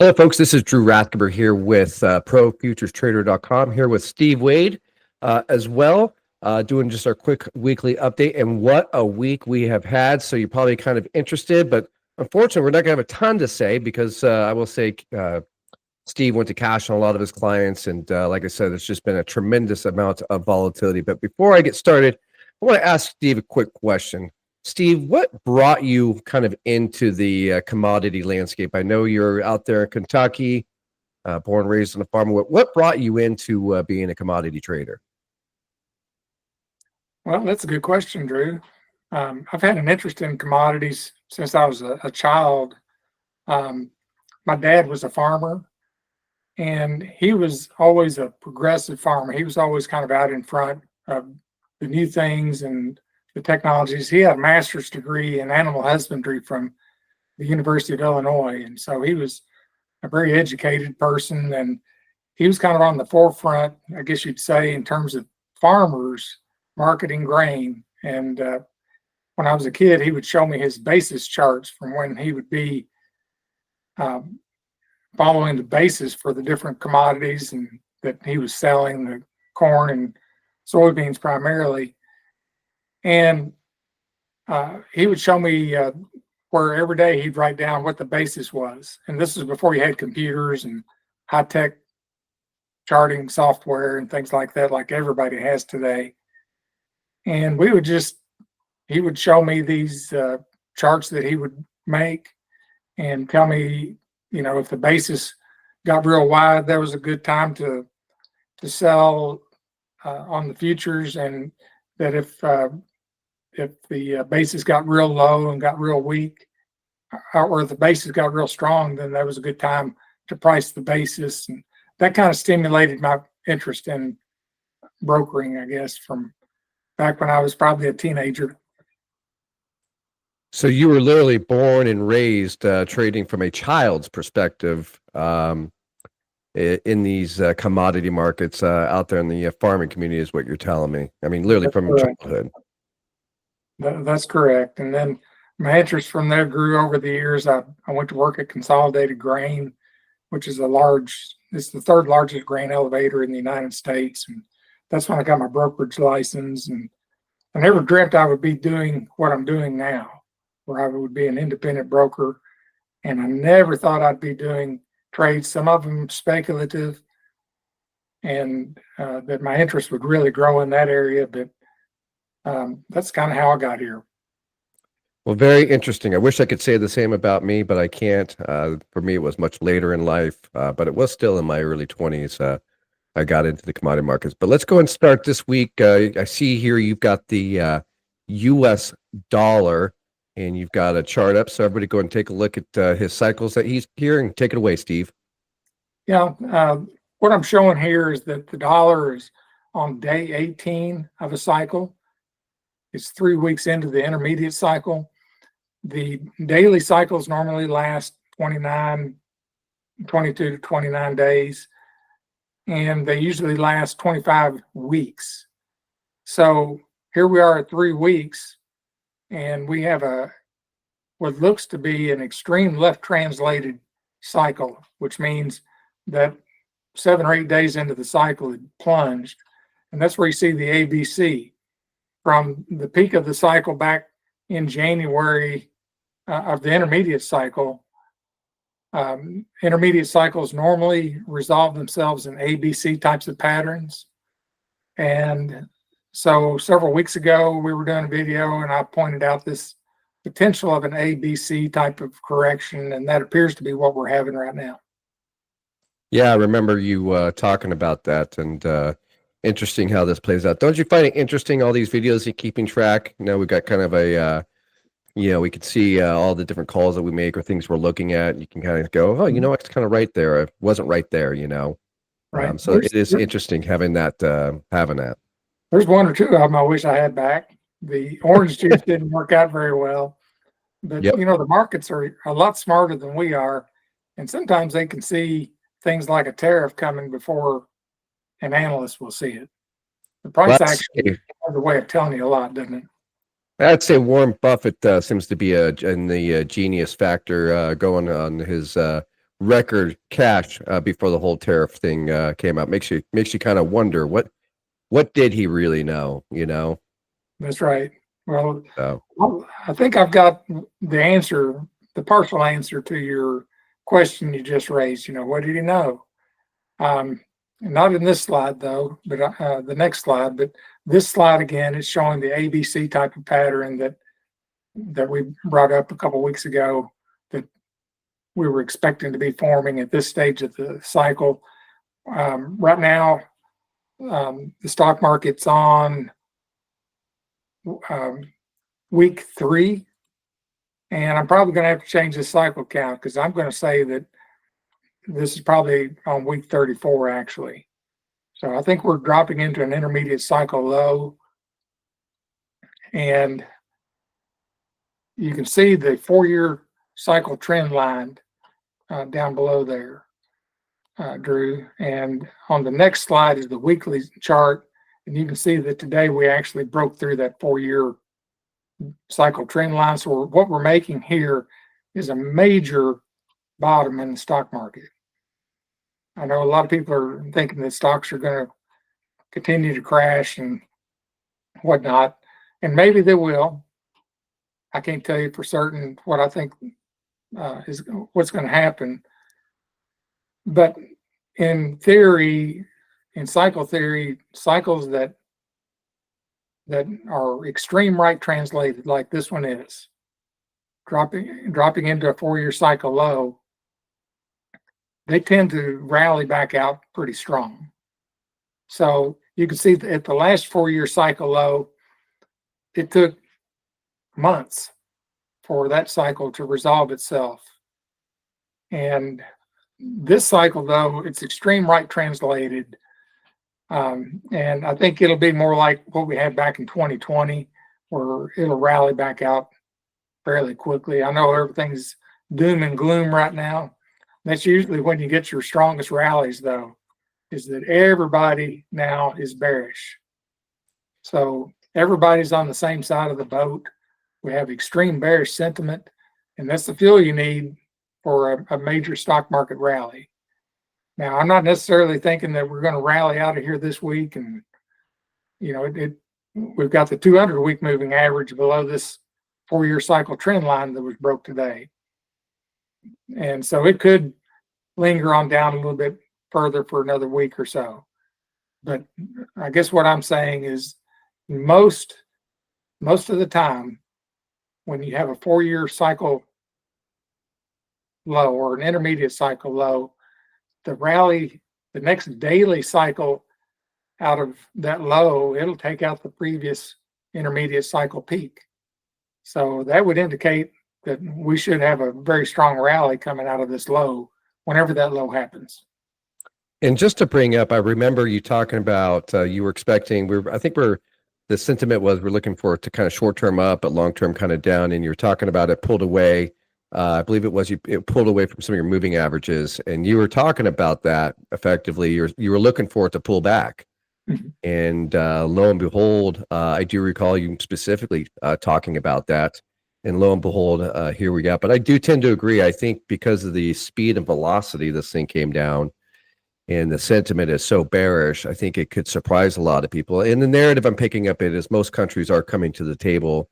Hello, folks. This is Drew Rathgeber here with ProFuturesTrader.com, here with Steve Wade as well, doing just our quick weekly update. And what a week we have had. So you're probably kind of interested, but unfortunately, we're not going to have a ton to say because I will say Steve went to cash on a lot of his clients. And like I said, it's just been a tremendous amount of volatility. But before I get started, I want to ask Steve a quick question. Steve, what brought you kind of into the commodity landscape? I know you're out there in Kentucky, born and raised on a farm. What brought you into being a commodity trader? Well, that's a good question, Drew. I've had an interest in commodities since I was a child. My dad was a farmer, and he was always a progressive farmer. He was always kind of out in front of the new things and the technologies. He had a master's degree in animal husbandry from the University of Illinois, and so he was a very educated person, and he was kind of on the forefront, I guess you'd say, in terms of farmers marketing grain. And when I was a kid, he would show me his basis charts from when he would be following the basis for the different commodities and that he was selling, the corn and soybeans primarily. And he would show me where every day he'd write down what the basis was. And this was before he had computers and high-tech charting software and things like that, like everybody has today. And he would show me these charts that he would make and tell me, if the basis got real wide, that was a good time to sell on the futures, and that if the basis got real low and got real weak, or if the basis got real strong, then that was a good time to price the basis. And that kind of stimulated my interest in brokering, I guess, from back when I was probably a teenager. So you were literally born and raised trading from a child's perspective in these commodity markets out there in the farming community is what you're telling me. I mean, literally from childhood. That's correct. And then my interest from there grew over the years. I went to work at Consolidated Grain, which is it's the third largest grain elevator in the United States. And that's when I got my brokerage license. And I never dreamt I would be doing what I'm doing now, where I would be an independent broker. And I never thought I'd be doing trades, some of them speculative, and that my interest would really grow in that area. But that's kind of how I got here. Well, very interesting. I wish I could say the same about me, but I can't. For me, it was much later in life, but it was still in my early 20s. I got into the commodity markets. But let's go and start this week. I see here you've got the U.S. dollar, and you've got a chart up. So everybody go and take a look at his cycles that he's here, and take it away, Steve. Yeah, what I'm showing here is that the dollar is on day 18 of a cycle. It's 3 weeks into the intermediate cycle. The daily cycles normally last 22 to 29 days, and they usually last 25 weeks. So here we are at 3 weeks, and we have what looks to be an extreme left translated cycle, which means that 7 or 8 days into the cycle it plunged. And that's where you see the ABC. From the peak of the cycle back in January of the intermediate cycle, intermediate cycles normally resolve themselves in ABC types of patterns. And so several weeks ago, we were doing a video and I pointed out this potential of an ABC type of correction, and that appears to be what we're having right now. Yeah, I remember you talking about that, and interesting how this plays out. Don't you find it interesting, all these videos and keeping track? We've got kind of a, we can see all the different calls that we make or things we're looking at. You can kind of go, oh, it's kind of right there. It wasn't right there, Right. So it is interesting having that. There's one or two of them I wish I had back. The orange juice didn't work out very well. But, Yep. The markets are a lot smarter than we are. And sometimes they can see things like a tariff coming before an analyst will see it. The price action has a way of telling you a lot, doesn't it? I'd say Warren Buffett seems to be in the genius factor going on his record cash before the whole tariff thing came out. Makes you kind of wonder what did he really know, you know? That's right. Well, So I think I've got the answer, the partial answer to your question you just raised. You know, what did he know? Not in this slide though, but the next slide. But this slide again is showing the ABC type of pattern that we brought up a couple weeks ago that we were expecting to be forming at this stage of the cycle. Right now, the stock market's on week 3, and I'm probably going to have to change the cycle count because I'm going to say that this is probably on week 34 actually. So I think we're dropping into an intermediate cycle low, and you can see the 4-year cycle trend line down below there, Drew. And on the next slide is the weekly chart, and you can see that today we actually broke through that 4-year cycle trend line. So what we're making here is a major bottom in the stock market. I know a lot of people are thinking that stocks are going to continue to crash and whatnot, and maybe they will. I can't tell you for certain what I think is what's going to happen. But in theory, in cycle theory, cycles that are extreme right translated, like this one is, dropping into a 4-year cycle low, they tend to rally back out pretty strong. So you can see at the last 4-year cycle low, it took months for that cycle to resolve itself. And this cycle, though, it's extreme right translated. And I think it'll be more like what we had back in 2020, where it'll rally back out fairly quickly. I know everything's doom and gloom right now. That's usually when you get your strongest rallies, though, is that everybody now is bearish. So everybody's on the same side of the boat. We have extreme bearish sentiment, and that's the fuel you need for a major stock market rally. Now, I'm not necessarily thinking that we're going to rally out of here this week, and you know, we've got the 200-week moving average below this 4-year cycle trend line that was broke today, and so it could linger on down a little bit further for another week or so. But I guess what I'm saying is most of the time, when you have a 4-year cycle low or an intermediate cycle low, the rally, the next daily cycle out of that low, it'll take out the previous intermediate cycle peak. So that would indicate that we should have a very strong rally coming out of this low whenever that low happens. And just to bring up, I remember you talking about you were expecting, the sentiment was we're looking for it to kind of short-term up, but long-term kind of down, and you're talking about it pulled away. I believe it pulled away from some of your moving averages, and you were talking about that effectively. You were looking for it to pull back. Mm-hmm. And lo and behold, I do recall you specifically talking about that. And lo and behold, here we go. But I do tend to agree. I think because of the speed and velocity this thing came down, and the sentiment is so bearish, I think it could surprise a lot of people. And the narrative I'm picking up it is most countries are coming to the table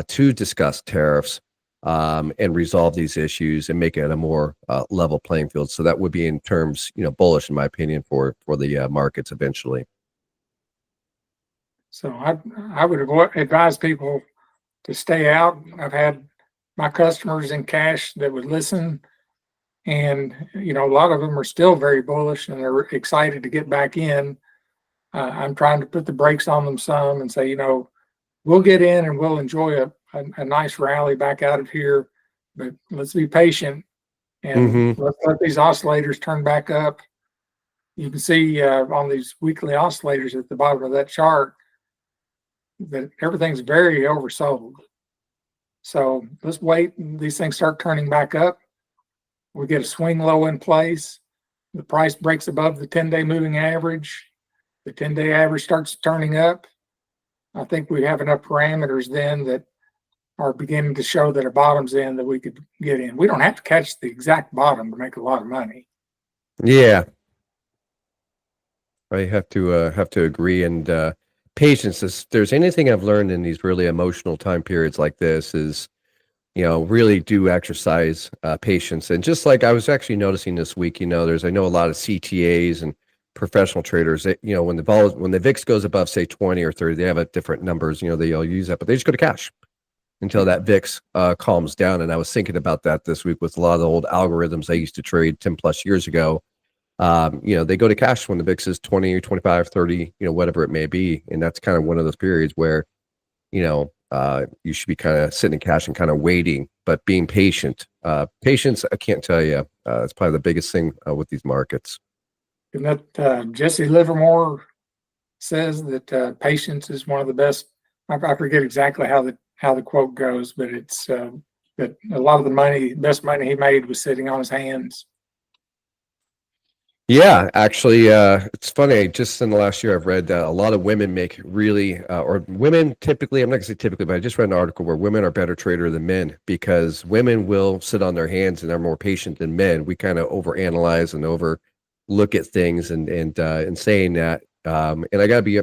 to discuss tariffs and resolve these issues and make it a more level playing field. So that would be in terms, bullish in my opinion for the markets eventually. So I would advise people to stay out. I've had my customers in cash that would listen. And, a lot of them are still very bullish and they're excited to get back in. I'm trying to put the brakes on them some and say, we'll get in and we'll enjoy a nice rally back out of here, but let's be patient and let's let these oscillators turn back up. You can see on these weekly oscillators at the bottom of that chart that everything's very oversold. So let's wait and these things start turning back up. We get a swing low in place. The price breaks above the 10-day moving average. The 10-day average starts turning up. I think we have enough parameters then that are beginning to show that a bottom's in that we could get in. We don't have to catch the exact bottom to make a lot of money. Yeah, I have to agree. And patience is, there's anything I've learned in these really emotional time periods like this is, really do exercise patience. And just like I was actually noticing this week, I know a lot of CTAs and professional traders that, when the VIX goes above, say, 20 or 30, they have a different numbers, they all use that, but they just go to cash until that VIX calms down. And I was thinking about that this week with a lot of the old algorithms I used to trade 10 plus years ago. They go to cash when the VIX is 20 or 25, 30, whatever it may be. And that's kind of one of those periods where, you should be kind of sitting in cash and kind of waiting, but being patient. Patience, I can't tell you, it's probably the biggest thing with these markets. And that Jesse Livermore says that patience is one of the best. I forget exactly how the quote goes, but it's that a lot of the best money he made was sitting on his hands. Yeah, actually, it's funny. Just in the last year, I've read a lot of women make really, or women typically, I'm not going to say typically, but I just read an article where women are better traders than men because women will sit on their hands and they're more patient than men. We kind of overanalyze and overlook at things and saying that. And I got to be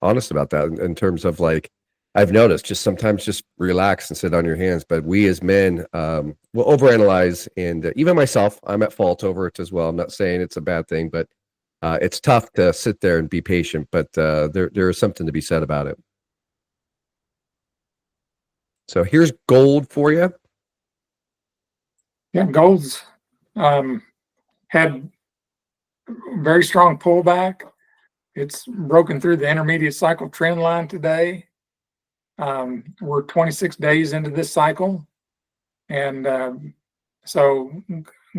honest about that in terms of like, I've noticed just sometimes just relax and sit on your hands. But we as men will overanalyze, and even myself, I'm at fault over it as well. I'm not saying it's a bad thing, but it's tough to sit there and be patient. But there is something to be said about it. So here's gold for you. Yeah, gold's had very strong pullback. It's broken through the intermediate cycle trend line today. We're 26 days into this cycle, and so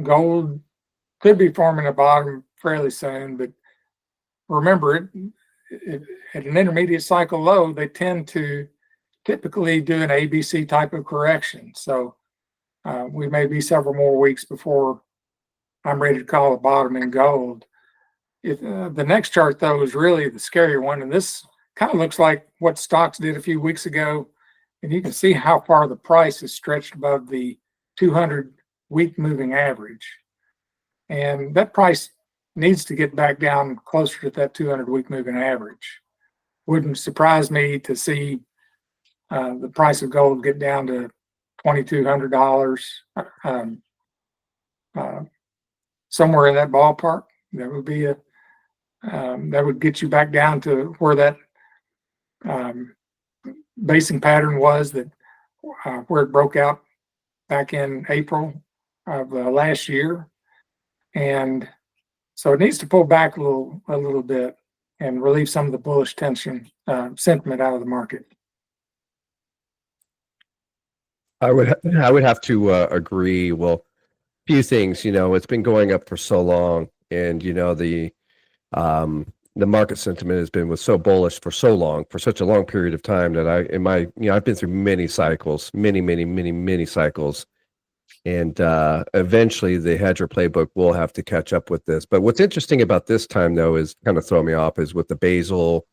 gold could be forming a bottom fairly soon. But remember, at an intermediate cycle low, they tend to typically do an ABC type of correction. So we may be several more weeks before I'm ready to call a bottom in gold. If the next chart, though, is really the scary one, and this kind of looks like what stocks did a few weeks ago, and you can see how far the price is stretched above the 200-week moving average. And that price needs to get back down closer to that 200-week moving average. Wouldn't surprise me to see the price of gold get down to $2,200, somewhere in that ballpark. That would be that would get you back down to where that basing pattern was, that where it broke out back in April of last year. And so it needs to pull back a little bit and relieve some of the bullish tension sentiment out of the market. I would have to agree. Well, few things. It's been going up for so long, and the market sentiment has been so bullish for so long, for such a long period of time that I've been through many cycles, many cycles. And eventually the hedger playbook will have to catch up with this. But what's interesting about this time, though, is kind of throwing me off is with the Basel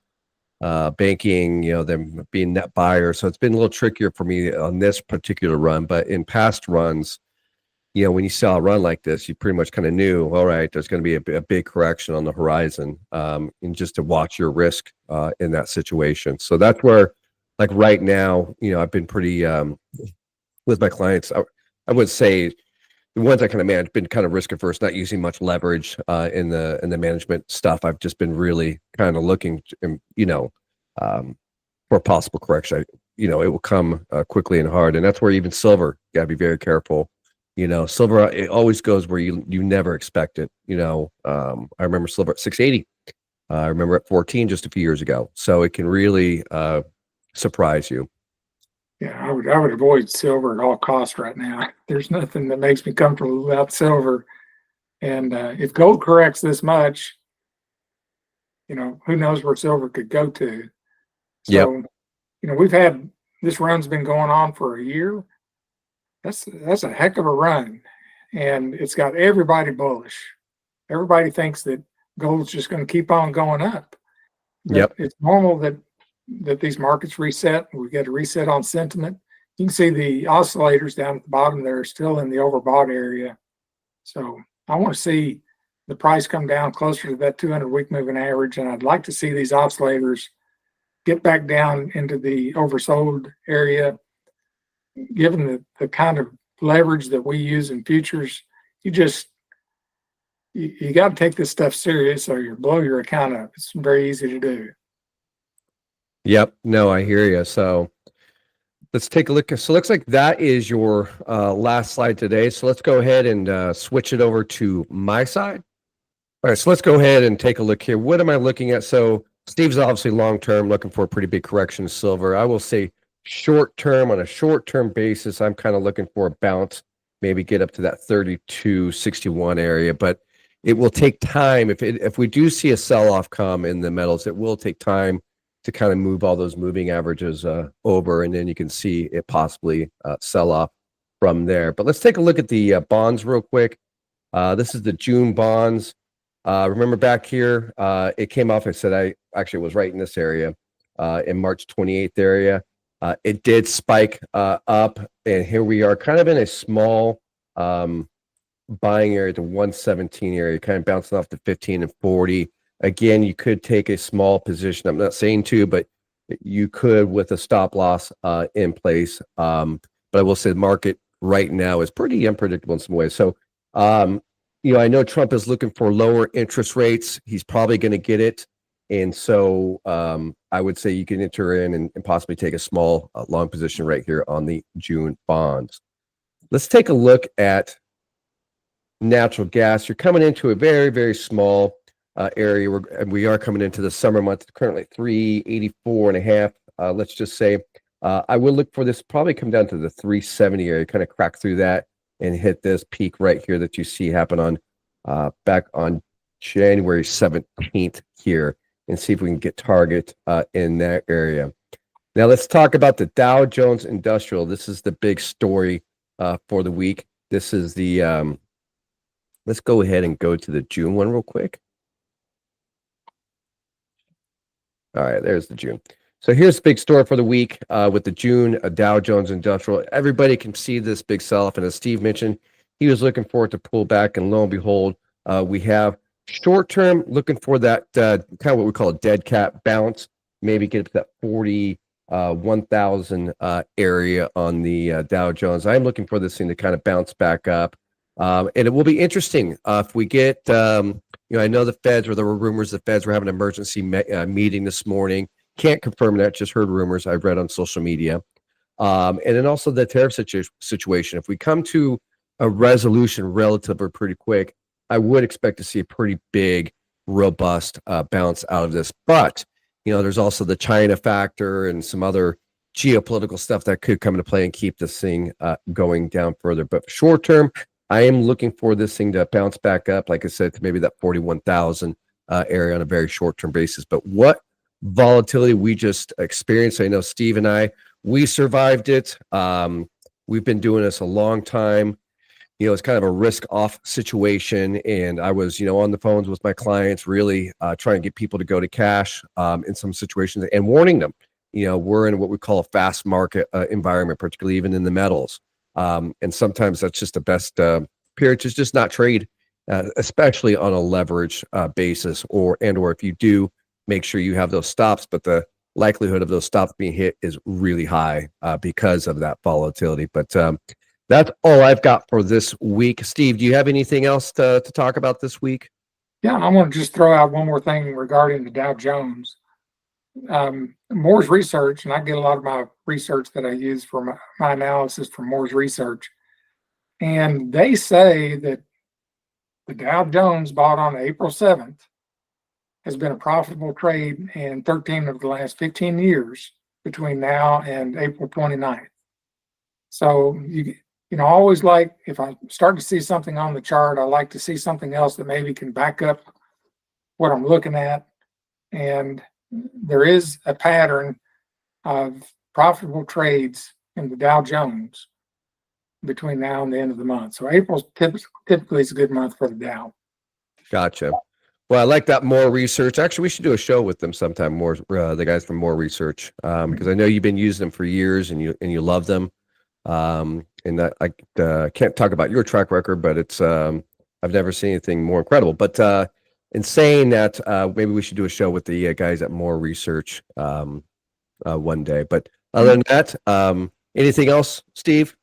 banking, them being net buyers. So it's been a little trickier for me on this particular run. But in past runs, when you saw a run like this, you pretty much kind of knew, all right, there's going to be a big correction on the horizon, and just to watch your risk in that situation. So that's where, like right now, I've been pretty with my clients. I would say the ones I kind of manage been kind of risk averse, not using much leverage in the management stuff. I've just been really kind of looking, for a possible correction. It will come quickly and hard, and that's where even silver, you got to be very careful. Silver, it always goes where you never expect it. I remember silver at 680. I remember at 14 just a few years ago. So it can really surprise you. Yeah, I would avoid silver at all costs right now. There's nothing that makes me comfortable about silver. And if gold corrects this much, who knows where silver could go to. So, we've had, this run's been going on for a year. That's a heck of a run, and it's got everybody bullish. Everybody thinks that gold's just going to keep on going up. But it's normal that that these markets reset. We get a reset on sentiment. You can see the oscillators down at the bottom there are still in the overbought area. So I want to see the price come down closer to that 200-week moving average, and I'd like to see these oscillators get back down into the oversold area. Given the kind of leverage that we use in futures, you got to take this stuff serious or you blow your account up. It's very easy to do. Yep. No, I hear you. So let's take a look. So it looks like that is your last slide today. So let's go ahead and switch it over to my side. All right, so let's go ahead and take a look here. What am I looking at? So Steve's obviously long-term, looking for a pretty big correction in silver. I will say short-term, on a short-term basis, I'm kind of looking for a bounce, maybe get up to that 32.61 area, but it will take time. If we do see a sell-off come in the metals, it will take time to kind of move all those moving averages over, and then you can see it possibly sell off from there. But let's take a look at the bonds real quick. This is the June bonds. Remember back here, it came off. I said I actually was right in this area in March 28th area. It did spike up, and here we are kind of in a small buying area to 117 area, kind of bouncing off to 15 and 40. Again, you could take a small position. I'm not saying to, but you could with a stop loss in place. But I will say the market right now is pretty unpredictable in some ways. So, I know Trump is looking for lower interest rates. He's probably going to get it. And so I would say you can enter in and possibly take a small long position right here on the June bonds. Let's take a look at natural gas. You're coming into a very, very small area. We are coming into the summer month, currently 384.5. Let's just say I would look for this probably come down to the 370 area, kind of crack through that and hit this peak right here that you see happen on back on January 17th here, and see if we can get target in that area. Now let's talk about the Dow Jones Industrial. This is the big story for the week. This is the let's go ahead and go to the June one real quick. All right, there's the June. So here's the big story for the week with the June Dow Jones Industrial. Everybody can see this big sell-off, and as Steve mentioned, he was looking for it to pull back, and lo and behold, we have short-term looking for that kind of what we call a dead cat bounce, maybe get up to that 41,000 area on the Dow Jones. I'm looking for this thing to kind of bounce back up, and it will be interesting if we get. I know the Feds, or there were rumors the Feds were having an emergency meeting this morning. Can't confirm that, just heard rumors I've read on social media. And then also the tariff situation. If we come to a resolution relatively pretty quick, I would expect to see a pretty big, robust bounce out of this. But, there's also the China factor and some other geopolitical stuff that could come into play and keep this thing going down further. But short term, I am looking for this thing to bounce back up, like I said, to maybe that 41,000 area on a very short-term basis. But what volatility we just experienced. I know Steve and we survived it. We've been doing this a long time. It's kind of a risk-off situation, and I was, on the phones with my clients, really trying to get people to go to cash in some situations and warning them. We're in what we call a fast market environment, particularly even in the metals. And sometimes that's just the best period to just not trade, especially on a leverage basis, or if you do, make sure you have those stops, but the likelihood of those stops being hit is really high because of that volatility. But that's all I've got for this week. Steve, do you have anything else to talk about this week? Yeah, I want to just throw out one more thing regarding the Dow Jones. Moore's Research, and I get a lot of my research that I use for my analysis from Moore's Research, and they say that the Dow Jones bought on April 7th has been a profitable trade in 13 of the last 15 years between now and April 29th. So always, like, if I start to see something on the chart, I like to see something else that maybe can back up what I'm looking at. And there is a pattern of profitable trades in the Dow Jones between now and the end of the month. So April typically is a good month for the Dow. Gotcha. Well, I like that More Research. Actually, we should do a show with them sometime. More the guys from More Research, because I know you've been using them for years and you love them. And that I can't talk about your track record, but it's I've never seen anything more incredible. But in saying that, maybe we should do a show with the guys at More Research one day. But other than that, anything else, Steve?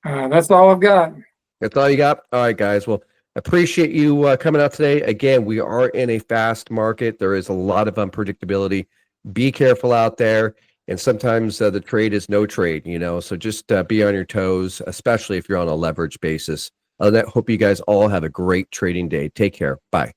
That's all I've got. That's all you got? All right, guys. Well, appreciate you coming out today. Again, we are in a fast market. There is a lot of unpredictability. Be careful out there. And sometimes the trade is no trade, so just be on your toes, especially if you're on a leverage basis. Other than that, hope you guys all have a great trading day. Take care. Bye.